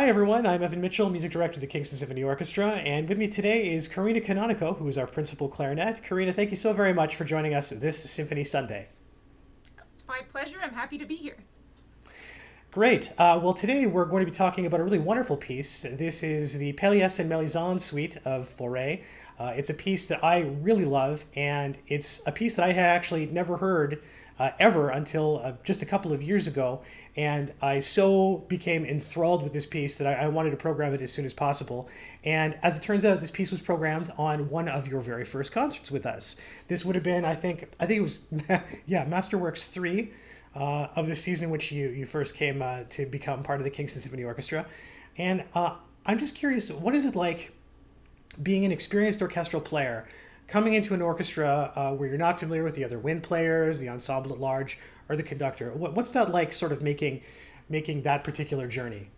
Hi everyone, I'm Evan Mitchell, music director of the Kingston Symphony Orchestra, and with me today is Carina Canonico, who is our principal clarinet. Carina, thank you so very much for joining us this Symphony Sunday. It's my pleasure. I'm happy to be here. Great. Well, today we're going to be talking about a really wonderful piece. This is the Pelléas and Mélisande suite of Fauré. It's a piece that I really love, and it's a piece that I had actually never heard ever until just a couple of years ago. And I so became enthralled with this piece that I wanted to program it as soon as possible. And as it turns out, this piece was programmed on one of your very first concerts with us. This would have been, I think it was, yeah, Masterworks 3 of the season in which you first came to become part of the Kingston Symphony Orchestra. And I'm just curious, what is it like being an experienced orchestral player coming into an orchestra where you're not familiar with the other wind players, the ensemble at large, or the conductor? What's that like, sort of making that particular journey?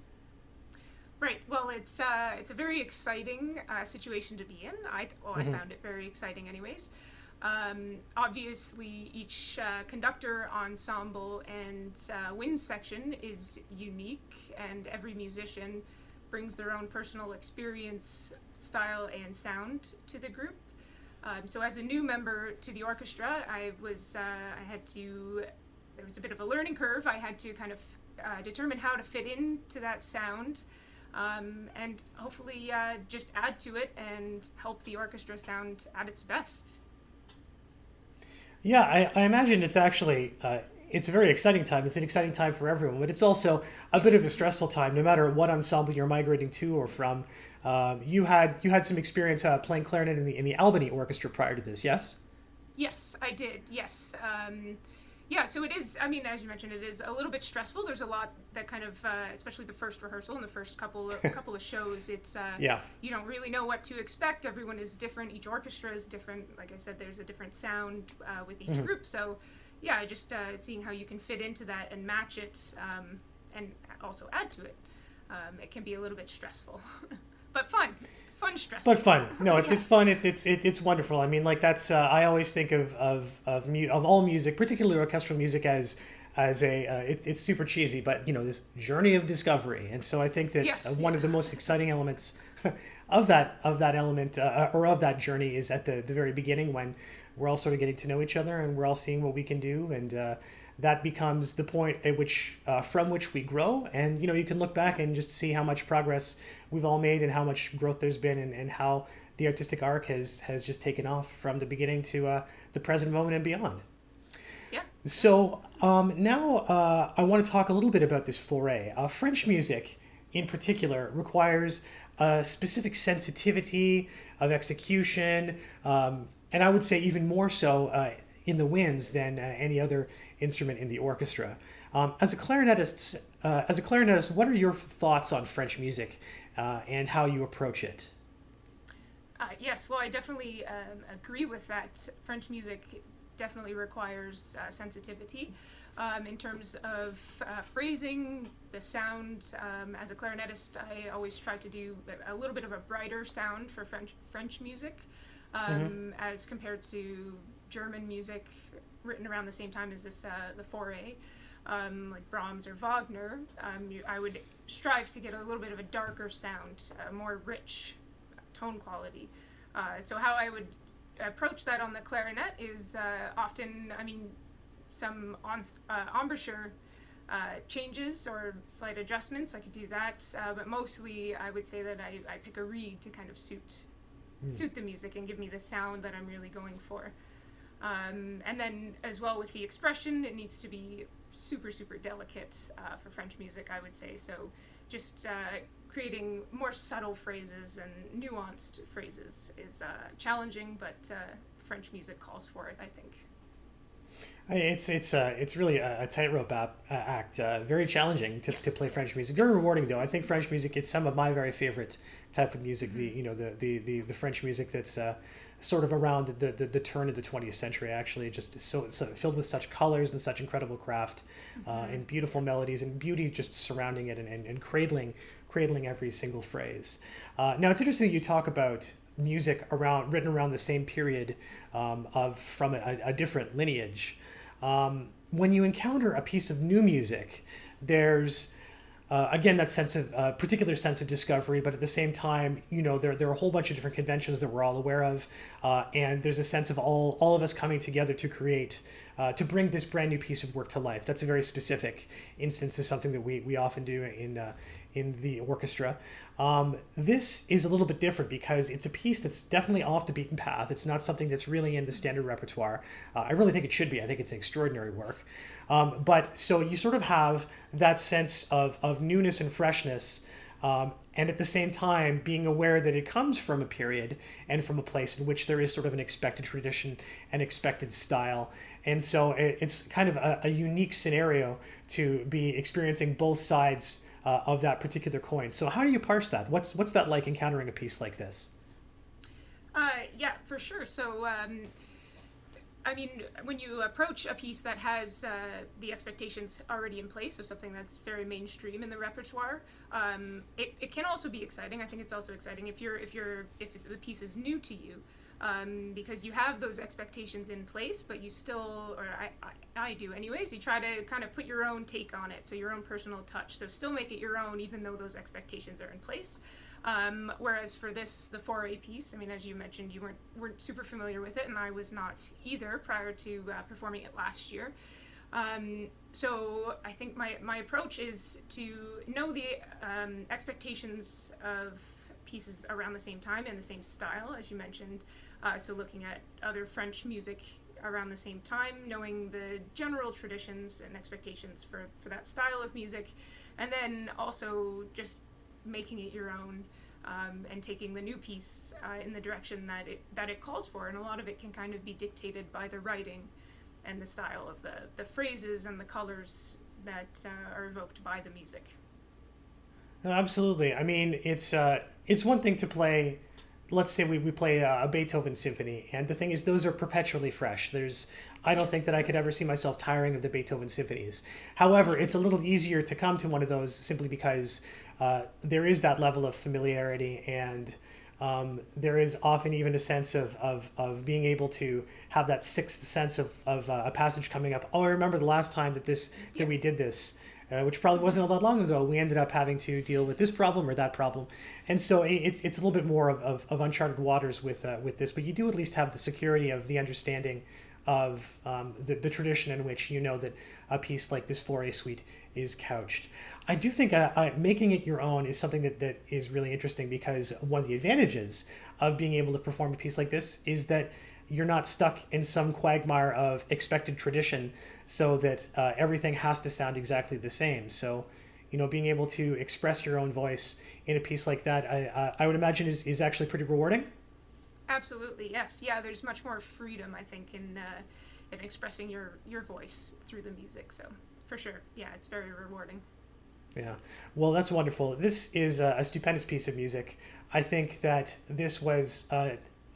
Right. Well, it's a very exciting situation to be in. I found it very exciting, anyways. Obviously, each conductor, ensemble, and wind section is unique, and every musician brings their own personal experience, style, and sound to the group. So, as a new member to the orchestra, I had to. There was a bit of a learning curve. I had to kind of determine how to fit into that sound. And hopefully just add to it and help the orchestra sound at its best. Yeah, I imagine it's actually it's a very exciting time. It's an exciting time for everyone, but it's also a bit of a stressful time. No matter what ensemble you're migrating to or from, you had some experience playing clarinet in the Albany Orchestra prior to this. Yes. Yes, I did. Yes. Yeah, so it is, I mean, as you mentioned, it is a little bit stressful. There's a lot that kind of, especially the first rehearsal and the first couple of shows, it's, Yeah. you don't really know what to expect. Everyone is different. Each orchestra is different. Like I said, there's a different sound with each group. So, yeah, just seeing how you can fit into that and match it and also add to it. It can be a little bit stressful, but fun. Fun stress. But fun. No, it's fun. It's wonderful. I mean, like that's I always think of all music, particularly orchestral music, as a it's super cheesy, but this journey of discovery. And so I think that Yes, one of the most exciting elements of that element or of that journey is at the very beginning when we're all sort of getting to know each other and we're all seeing what we can do, and that becomes the point at which from which we grow. And you can look back and just see how much progress we've all made and how much growth there's been, and how the artistic arc has just taken off from the beginning to the present moment and beyond. Yeah. So now I want to talk a little bit about this foray. French music, in particular, requires a specific sensitivity of execution, and I would say even more so in the winds than any other instrument in the orchestra. As a clarinetist, what are your thoughts on French music and how you approach it? Yes, well, I definitely agree with that. French music definitely requires sensitivity in terms of phrasing, the sound. As a clarinetist, I always try to do a little bit of a brighter sound for French music as compared to German music written around the same time as this, the Fauré, like Brahms or Wagner. I would strive to get a little bit of a darker sound, more rich tone quality. So how I would approach that on the clarinet is often, I mean, some embouchure changes or slight adjustments. I could do that, but mostly I would say that I pick a reed to kind of suit the music and give me the sound that I'm really going for. And then as well with the expression, it needs to be super, super delicate for French music, I would say. So just creating more subtle phrases and nuanced phrases is challenging, but French music calls for it, I think. It's really a tightrope act. Very challenging to play French music. Very rewarding though. I think French music, it's some of my very favorite type of music. The French music that's sort of around the turn of the 20th century. Actually, just so filled with such colors and such incredible craft, and beautiful melodies and beauty just surrounding it, and cradling every single phrase. Now it's interesting that you talk about music written around the same period from a different lineage. When you encounter a piece of new music, there's again, that sense of particular sense of discovery, but at the same time, there are a whole bunch of different conventions that we're all aware of, and there's a sense of all of us coming together to create, to bring this brand new piece of work to life. That's a very specific instance of something that we often do in the orchestra. This is a little bit different because it's a piece that's definitely off the beaten path. It's not something that's really in the standard repertoire. I really think it should be. I think it's an extraordinary work. But so you sort of have that sense of newness and freshness, and at the same time being aware that it comes from a period and from a place in which there is sort of an expected tradition and expected style. And so it's kind of a unique scenario to be experiencing both sides of that particular coin. So how do you parse that? What's that like encountering a piece like this? Yeah, for sure. So, I mean, when you approach a piece that has the expectations already in place, so something that's very mainstream in the repertoire, it can also be exciting. I think it's also exciting if the piece is new to you, because you have those expectations in place, but you still, or I do anyways, you try to kind of put your own take on it, so your own personal touch. So still make it your own, even though those expectations are in place. Whereas for the foray piece, I mean, as you mentioned, you weren't super familiar with it, and I was not either prior to performing it last year. So I think my approach is to know the expectations of pieces around the same time and the same style, as you mentioned. So looking at other French music around the same time, knowing the general traditions and expectations for that style of music, and then also just making it your own, and taking the new piece in the direction that it calls for. And a lot of it can kind of be dictated by the writing and the style of the phrases and the colors that are evoked by the music. No, absolutely. I mean, it's one thing to play. Let's say we play a Beethoven symphony, and the thing is, those are perpetually fresh. I don't think that I could ever see myself tiring of the Beethoven symphonies. However, it's a little easier to come to one of those simply because there is that level of familiarity, and there is often even a sense of being able to have that sixth sense of a passage coming up. Oh, I remember the last time that we did this. Which probably wasn't all that long ago. We ended up having to deal with this problem or that problem, and so it's a little bit more of uncharted waters with this. But you do at least have the security of the understanding of the tradition in which you know that a piece like this foray suite is couched. I do think making it your own is something that is really interesting, because one of the advantages of being able to perform a piece like this is that you're not stuck in some quagmire of expected tradition, so that everything has to sound exactly the same. So, being able to express your own voice in a piece like that, I would imagine is actually pretty rewarding. Absolutely, yes. Yeah, there's much more freedom, I think, in expressing your voice through the music. So, for sure, yeah, it's very rewarding. Yeah, well, that's wonderful. This is a stupendous piece of music. I think that this was,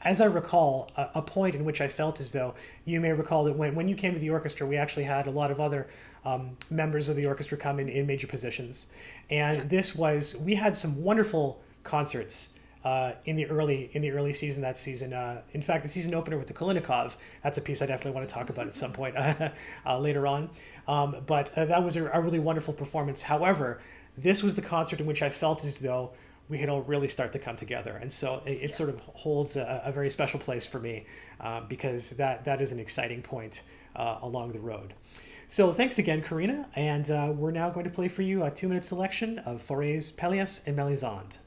as I recall, a point in which I felt as though, you may recall that when you came to the orchestra, we actually had a lot of other members of the orchestra come in major positions. And we had some wonderful concerts in the early season that season. In fact, the season opener with the Canonico, that's a piece I definitely want to talk about at some point later on. But that was a really wonderful performance. However, this was the concert in which I felt as though we can all really start to come together. And so it sort of holds a very special place for me, because that is an exciting point along the road. So thanks again, Carina. And we're now going to play for you a 2-minute selection of Fauré's Pelléas and Mélisande.